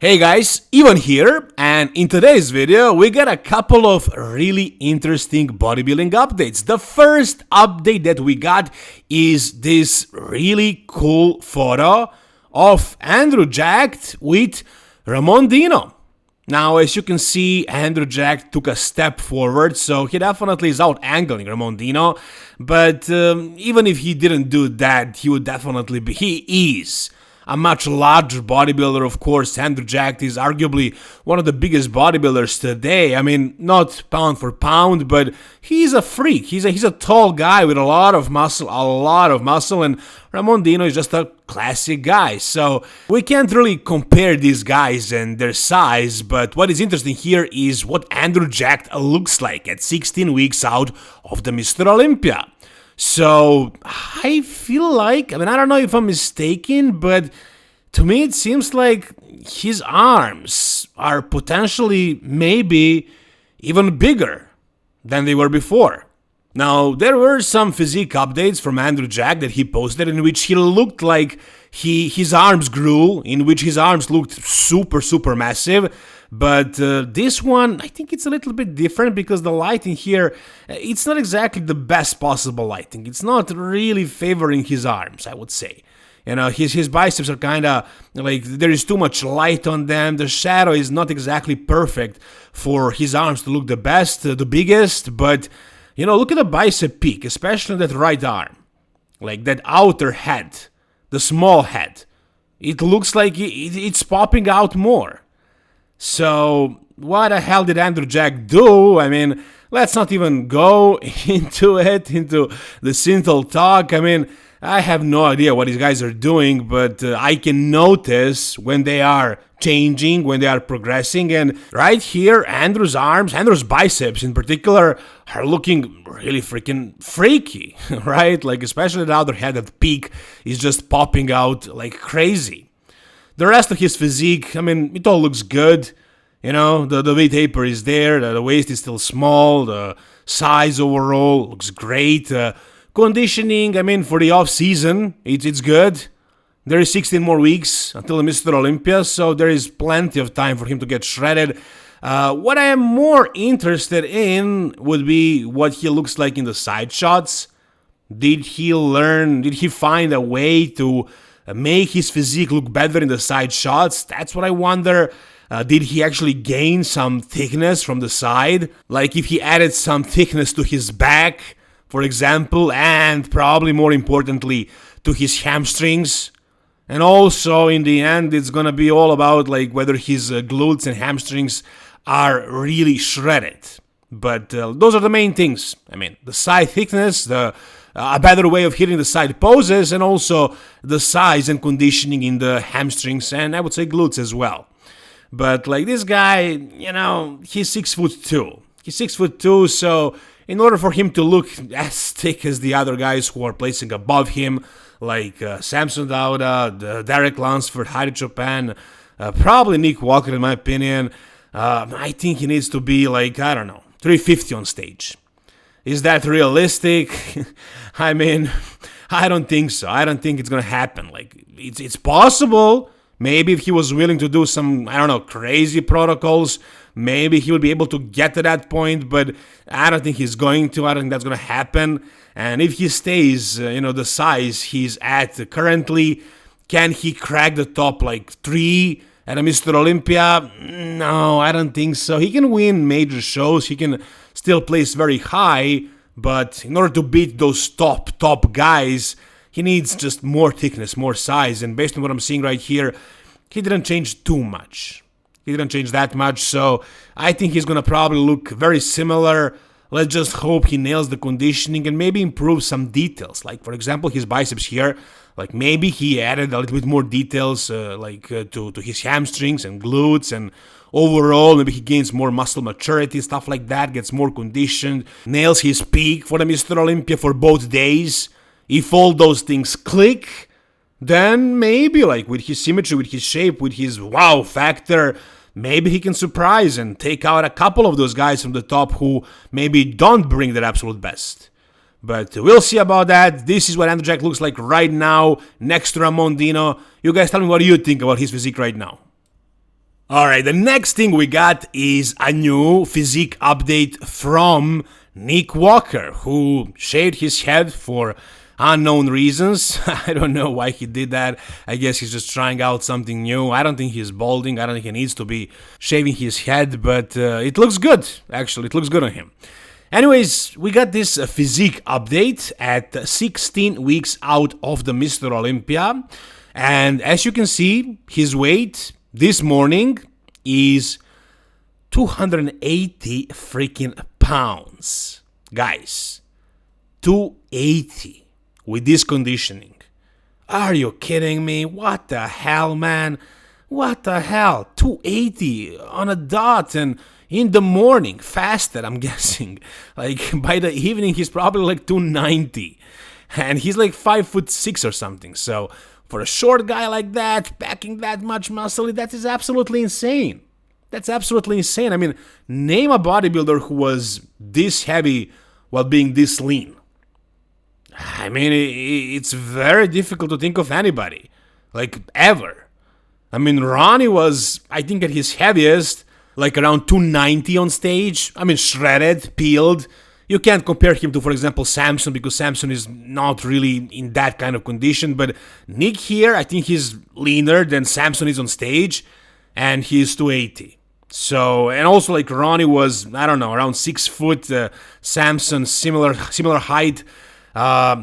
Hey guys, Ivan here, and in today's video we got a couple of really interesting bodybuilding updates. The first update that we got is this really cool photo of Andrew Jacked with Ramon Dino. Now, as you can see, Andrew Jack took a step forward, so he definitely is out-angling Ramon Dino, but even if he didn't do that, he would definitely be, he is a much larger bodybuilder. Of course. Andrew Jack is arguably one of the biggest bodybuilders today. I mean, not pound for pound, but he's a freak. He's a tall guy with a lot of muscle, and Ramon Dino is just a classic guy. So we can't really compare these guys and their size, but what is interesting here is what Andrew Jack looks like at 16 weeks out of the Mr. Olympia. So, I feel like, I don't know if I'm mistaken, but to me it seems like his arms are potentially maybe even bigger than they were before. Now, there were some physique updates from Andrew Jack that he posted in which he looked like his arms grew, in which his arms looked super massive. But this one, I think it's a little bit different because the lighting here, it's not exactly the best possible lighting. It's not really favoring his arms, I would say. You know, his biceps are kind of like there is too much light on them. The shadow is not exactly perfect for his arms to look the best, the biggest. But, you know, look at the bicep peak, especially that right arm. Like that outer head, the small head. It looks like it's popping out more. So, what the hell did Andrew Jack do? I mean, let's not even go into the Synthol talk. I mean, I have no idea what these guys are doing, but I can notice when they are changing, when they are progressing. And right here, Andrew's biceps in particular, are looking really freaking freaky, right? Like, especially the outer head at peak is just popping out like crazy. The rest of his physique, I mean, it all looks good. You know, the V taper is there, the waist is still small, the size overall looks great. Conditioning, I mean, for the off-season, it's good. There is 16 more weeks until Mr. Olympia, so there is plenty of time for him to get shredded. What I am more interested in would be what he looks like in the side shots. Did he find a way to make his physique look better in the side shots? That's what I wonder. Did he actually gain some thickness from the side? Like if he added some thickness to his back, for example, and probably more importantly to his hamstrings. And also in the end it's gonna be all about like whether his glutes and hamstrings are really shredded. But those are the main things. I mean, the side thickness, a better way of hitting the side poses, and also the size and conditioning in the hamstrings and I would say glutes as well. But like this guy, you know, he's 6'2". He's 6'2", so in order for him to look as thick as the other guys who are placing above him, like Samson Dauda, Derek Lunsford, Heidi Chopin, probably Nick Walker in my opinion, I think he needs to be like, I don't know, 350 on stage. Is that realistic? I mean, I don't think so. I don't think it's gonna happen. Like, it's possible. Maybe if he was willing to do some, I don't know, crazy protocols, maybe he would be able to get to that point, but I don't think he's going to. I don't think that's gonna happen. And if he stays, the size he's at currently, can he crack the top like 3 at a Mr. Olympia? No, I don't think so. He can win major shows. He can still place very high, but in order to beat those top guys, he needs just more thickness, more size. And based on what I'm seeing right here, he didn't change too much. He didn't change that much, so I think he's gonna probably look very similar. Let's just hope he nails the conditioning and maybe improves some details. Like, for example, his biceps here. Like, maybe he added a little bit more details, to his hamstrings and glutes, and overall, maybe he gains more muscle maturity, stuff like that, gets more conditioned, nails his peak for the Mr. Olympia for both days. If all those things click, then maybe, like, with his symmetry, with his shape, with his wow factor, maybe he can surprise and take out a couple of those guys from the top who maybe don't bring their absolute best. But we'll see about that. This is what Andrew Jack looks like right now, next to Ramon Dino. You guys tell me what you think about his physique right now. Alright, the next thing we got is a new physique update from Nick Walker, who shaved his head for unknown reasons. I don't know why he did that. I guess he's just trying out something new. I don't think he's balding. I don't think he needs to be shaving his head, but it looks good. Actually, it looks good on him. Anyways, we got this physique update at 16 weeks out of the Mr. Olympia. And as you can see, his weight this morning is 280 freaking pounds. Guys, 280 with this conditioning. Are you kidding me? What the hell, man? What the hell? 280 on a dot and in the morning, fasted, I'm guessing. Like by the evening, he's probably like 290. And he's like 5'6" or something. So for a short guy like that, packing that much muscle, that is absolutely insane. That's absolutely insane. I mean, name a bodybuilder who was this heavy while being this lean. I mean, it's very difficult to think of anybody, like ever. I mean, Ronnie was, I think, at his heaviest, like around 290 on stage. I mean, shredded, peeled. You can't compare him to, for example, Samson, because Samson is not really in that kind of condition. But Nick here, I think he's leaner than Samson is on stage, and he's 280. So, and also like Ronnie was, I don't know, around 6 foot. Samson, similar height.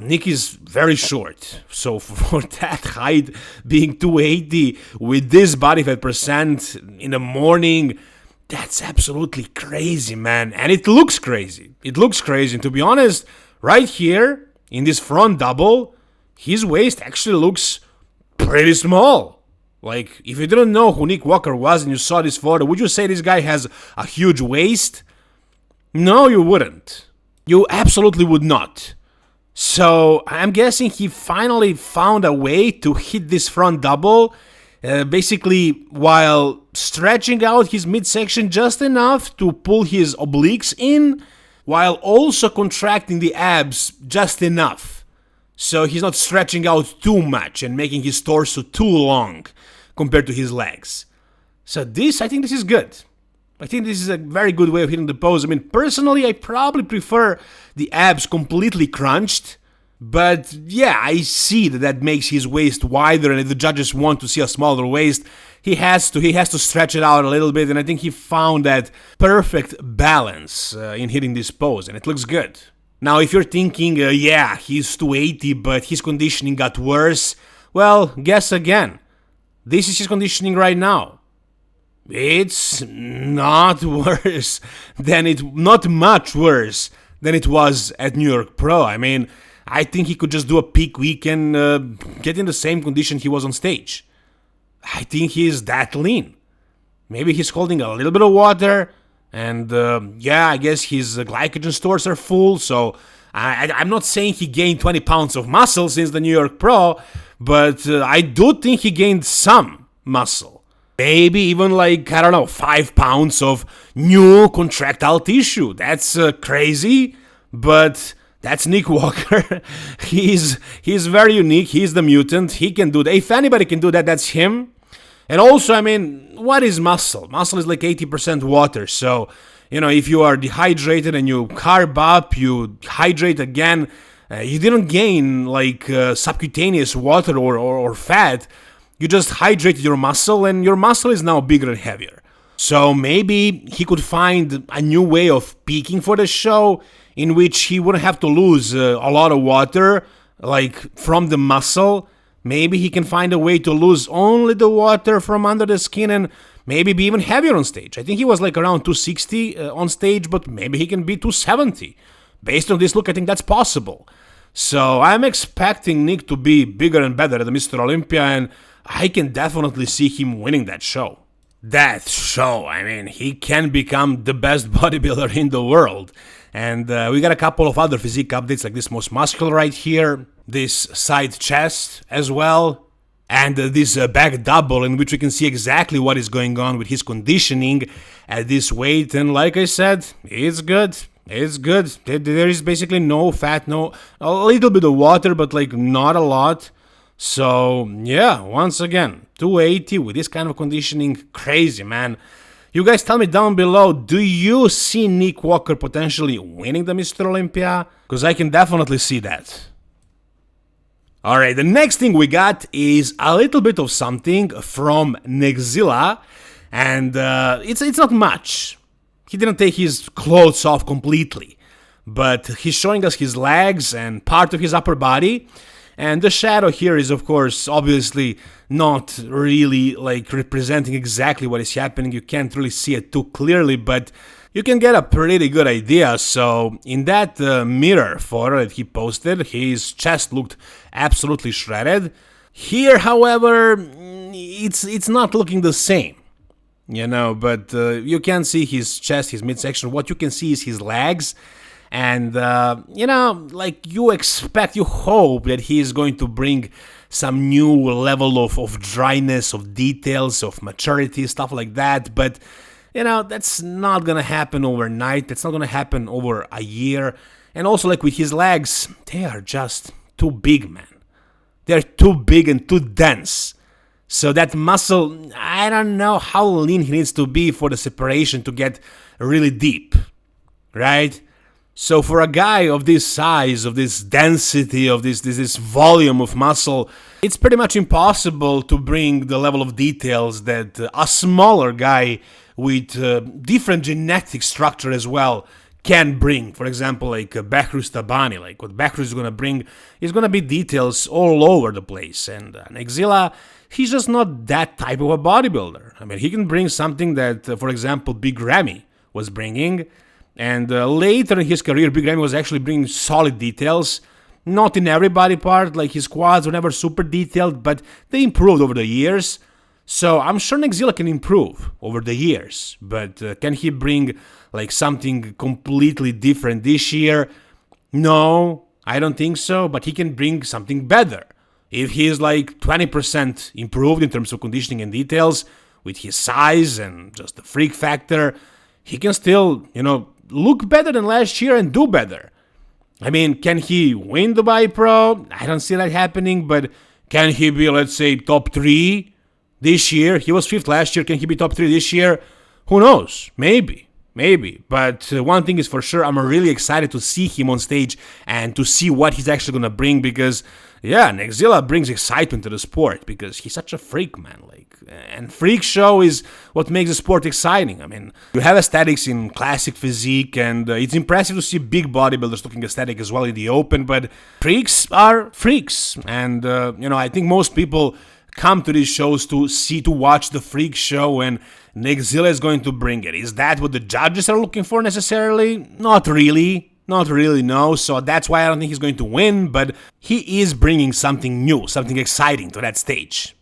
Nick is very short. So for that height, being 280 with this body fat percent in the morning, that's absolutely crazy, man. And it looks crazy. It looks crazy. And to be honest, right here in this front double, his waist actually looks pretty small. Like, if you didn't know who Nick Walker was and you saw this photo, would you say this guy has a huge waist? No, you wouldn't. You absolutely would not. So I'm guessing he finally found a way to hit this front double, basically while stretching out his midsection just enough to pull his obliques in, while also contracting the abs just enough. So he's not stretching out too much and making his torso too long compared to his legs. So I think this is good. I think this is a very good way of hitting the pose. I mean, personally, I probably prefer the abs completely crunched. But yeah, I see that makes his waist wider, and if the judges want to see a smaller waist, he has to stretch it out a little bit, and I think he found that perfect balance in hitting this pose, and it looks good. Now, if you're thinking, yeah, he's 280, but his conditioning got worse, well, guess again. This is his conditioning right now. It's not worse not much worse than it was at New York Pro. I mean, I think he could just do a peak week and get in the same condition he was on stage. I think he's that lean. Maybe he's holding a little bit of water, and yeah, I guess his glycogen stores are full, so I'm not saying he gained 20 pounds of muscle since the New York Pro, but I do think he gained some muscle. Maybe even like, I don't know, 5 pounds of new contractile tissue. That's crazy, but that's Nick Walker. He's very unique. He's the mutant. He can do that. If anybody can do that, that's him. And also, I mean, what is muscle? Muscle is like 80% water. So, you know, if you are dehydrated and you carb up, you hydrate again, you didn't gain like subcutaneous water or fat. You just hydrated your muscle, and your muscle is now bigger and heavier. So maybe he could find a new way of peaking for the show in which he wouldn't have to lose a lot of water, like from the muscle. Maybe he can find a way to lose only the water from under the skin and maybe be even heavier on stage. I think he was like around 260 on stage, but maybe he can be 270. Based on this look, I think that's possible. So I'm expecting Nick to be bigger and better at the Mr. Olympia, and I can definitely see him winning that show. That show, I mean, he can become the best bodybuilder in the world. And we got a couple of other physique updates, like this most muscular right here, this side chest as well, and this back double, in which we can see exactly what is going on with his conditioning at this weight. And like I said, it's good. It's good. There is basically no fat, a little bit of water, but like not a lot. So yeah, once again, 280 with this kind of conditioning, crazy, man. You guys tell me down below, do you see Nick Walker potentially winning the Mr. Olympia? Because I can definitely see that. Alright, the next thing we got is a little bit of something from Neckzilla, and it's not much. He didn't take his clothes off completely, but he's showing us his legs and part of his upper body, and the shadow here is, of course, obviously not really like representing exactly what is happening. You can't really see it too clearly, but you can get a pretty good idea. So in that mirror photo that he posted, his chest looked absolutely shredded. Here, however, it's not looking the same, you know, but you can see his chest, his midsection. What you can see is his legs. And, you know, like you expect, you hope that he is going to bring some new level of dryness, of details, of maturity, stuff like that. But, you know, that's not going to happen overnight. That's not going to happen over a year. And also, like with his legs, they are just too big, man. They're too big and too dense. So that muscle, I don't know how lean he needs to be for the separation to get really deep, right? So for a guy of this size, of this density, of this volume of muscle, it's pretty much impossible to bring the level of details that a smaller guy with different genetic structure as well can bring. For example, like Behrus Tabani, like what Behrus is going to bring is going to be details all over the place. And Neckzilla, he's just not that type of a bodybuilder. I mean, he can bring something that, for example, Big Ramy was bringing. And later in his career, Big Ramy was actually bringing solid details. Not in every body part, like his quads were never super detailed, but they improved over the years. So I'm sure Neckzilla can improve over the years. But can he bring like something completely different this year? No, I don't think so, but he can bring something better. If he is like 20% improved in terms of conditioning and details, with his size and just the freak factor, he can still, you know, look better than last year and do better. I mean, can he win Dubai Pro? I don't see that happening, but can he be, let's say, top 3 this year? He was 5th last year. Can he be top 3 this year? Who knows? Maybe. But one thing is for sure, I'm really excited to see him on stage and to see what he's actually going to bring because, yeah, Neckzilla brings excitement to the sport because he's such a freak, man. And freak show is what makes the sport exciting. I mean, you have aesthetics in classic physique, and it's impressive to see big bodybuilders looking aesthetic as well in the open, but freaks are freaks. And, you know, I think most people come to these shows to watch the freak show, and Neckzilla is going to bring it. Is that what the judges are looking for necessarily? Not really, no. So that's why I don't think he's going to win, but he is bringing something new, something exciting to that stage.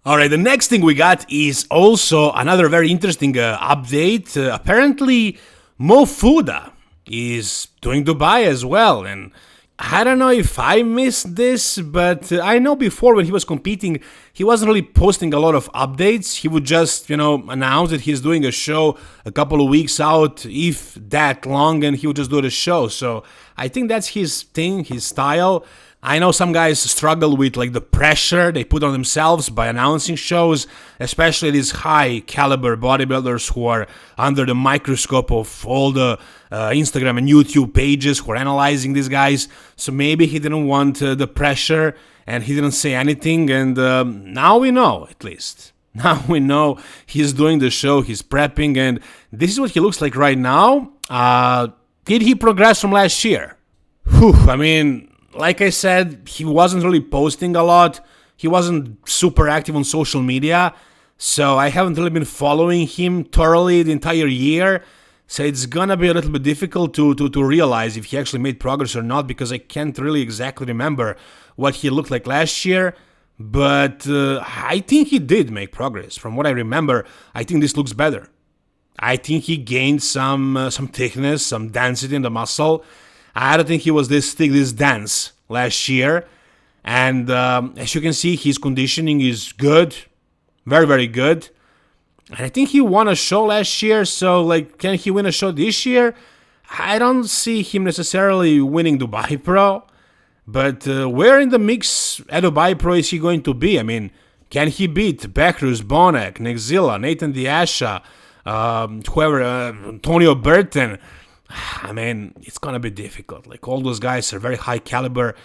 Alright, the next thing we got is also another very interesting update. Apparently, Fooda is doing Dubai as well, and I don't know if I missed this, but I know before when he was competing, he wasn't really posting a lot of updates. He would just, you know, announce that he's doing a show a couple of weeks out, if that long, and he would just do the show. So I think that's his thing, his style. I know some guys struggle with like the pressure they put on themselves by announcing shows, especially these high caliber bodybuilders who are under the microscope of all the Instagram and YouTube pages who are analyzing these guys. So maybe he didn't want the pressure and he didn't say anything, and now we know, at least. Now we know he's doing the show, he's prepping, and this is what he looks like right now. Did he progress from last year? Whew, I mean, like I said, he wasn't really posting a lot. He wasn't super active on social media. So I haven't really been following him thoroughly the entire year. So it's gonna be a little bit difficult to realize if he actually made progress or not, because I can't really exactly remember what he looked like last year. But I think he did make progress. From what I remember, I think this looks better. I think he gained some thickness, some density in the muscle. I don't think he was this thick, this dense last year. And as you can see, his conditioning is good. Very, very good. And I think he won a show last year. So, like, can he win a show this year? I don't see him necessarily winning Dubai Pro. But where in the mix at Dubai Pro is he going to be? I mean, can he beat Beckrus, Bonek, Neckzilla, Nathan Diasha, Antonio Burton? I mean, it's gonna be difficult. Like, all those guys are very high caliber,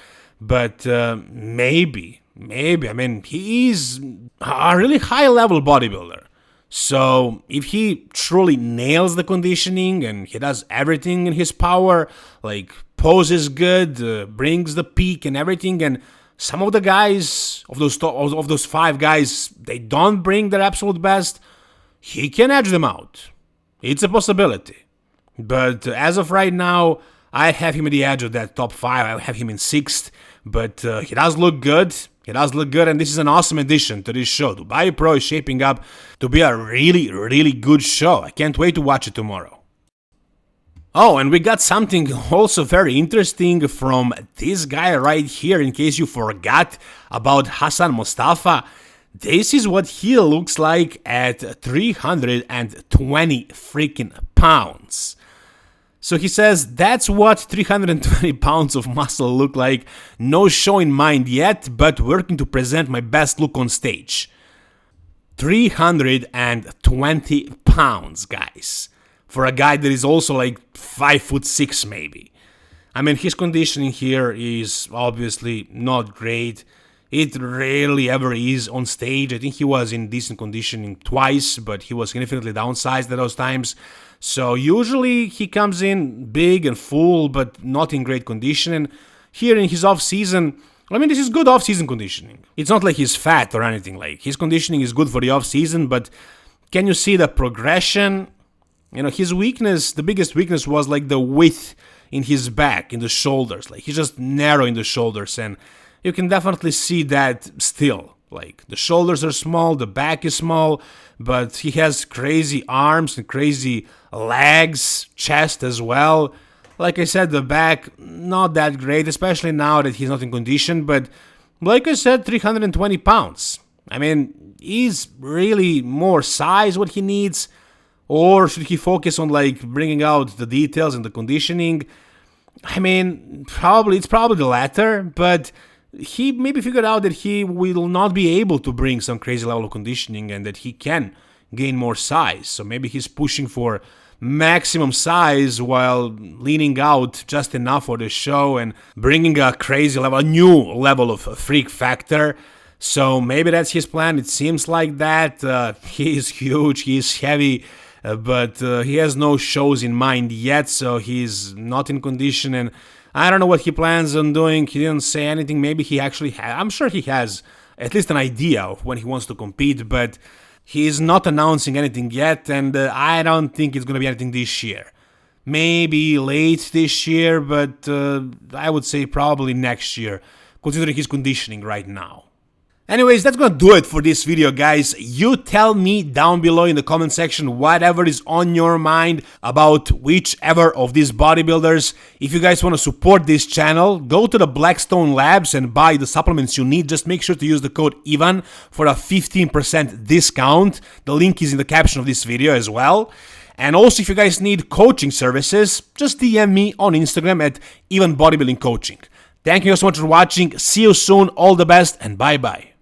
but maybe. I mean, he is a really high level bodybuilder. So if he truly nails the conditioning and he does everything in his power, like poses good, brings the peak and everything, and some of the guys of those 5 guys, they don't bring their absolute best, he can edge them out. It's a possibility. But as of right now, I have him at the edge of that top 5. I have him in 6th, but he does look good. And this is an awesome addition to this show. Dubai Pro is shaping up to be a really, really good show. I can't wait to watch it tomorrow. Oh, and we got something also very interesting from this guy right here, in case you forgot about Hassan Mostafa. This is what he looks like at 320 freaking pounds. So he says, that's what 320 pounds of muscle look like. No show in mind yet, but working to present my best look on stage. 320 pounds, guys. For a guy that is also like 5'6" maybe. I mean, his conditioning here is obviously not great. It rarely ever is on stage. I think he was in decent conditioning twice, but he was significantly downsized at those times. So usually he comes in big and full, but not in great condition. And here in his off-season, I mean, this is good off-season conditioning. It's not like he's fat or anything. Like, his conditioning is good for the off-season, but can you see the progression? You know, his weakness, the biggest weakness was like the width in his back, in the shoulders. Like, he's just narrow in the shoulders, and you can definitely see that still. Like, the shoulders are small, the back is small, but he has crazy arms and crazy legs, chest as well. Like I said, the back, not that great, especially now that he's not in condition, but like I said, 320 pounds. I mean, is really more size what he needs, or should he focus on like bringing out the details and the conditioning? I mean, it's probably the latter, but he maybe figured out that he will not be able to bring some crazy level of conditioning and that he can gain more size. So maybe he's pushing for maximum size while leaning out just enough for the show and bringing a crazy level, a new level of freak factor. So maybe that's his plan. It seems like that. He is huge, he is heavy, but he has no shows in mind yet, so he's not in condition, and I don't know what he plans on doing. He didn't say anything. Maybe he actually I'm sure he has at least an idea of when he wants to compete, but he is not announcing anything yet, and I don't think it's going to be anything this year. Maybe late this year, but I would say probably next year, considering his conditioning right now. Anyways, that's gonna do it for this video, guys. You tell me down below in the comment section whatever is on your mind about whichever of these bodybuilders. If you guys want to support this channel, go to the Blackstone Labs and buy the supplements you need. Just make sure to use the code IVAN for a 15% discount. The link is in the caption of this video as well. And also, if you guys need coaching services, just DM me on Instagram at Ivan Bodybuilding Coaching. Thank you so much for watching. See you soon. All the best and bye-bye.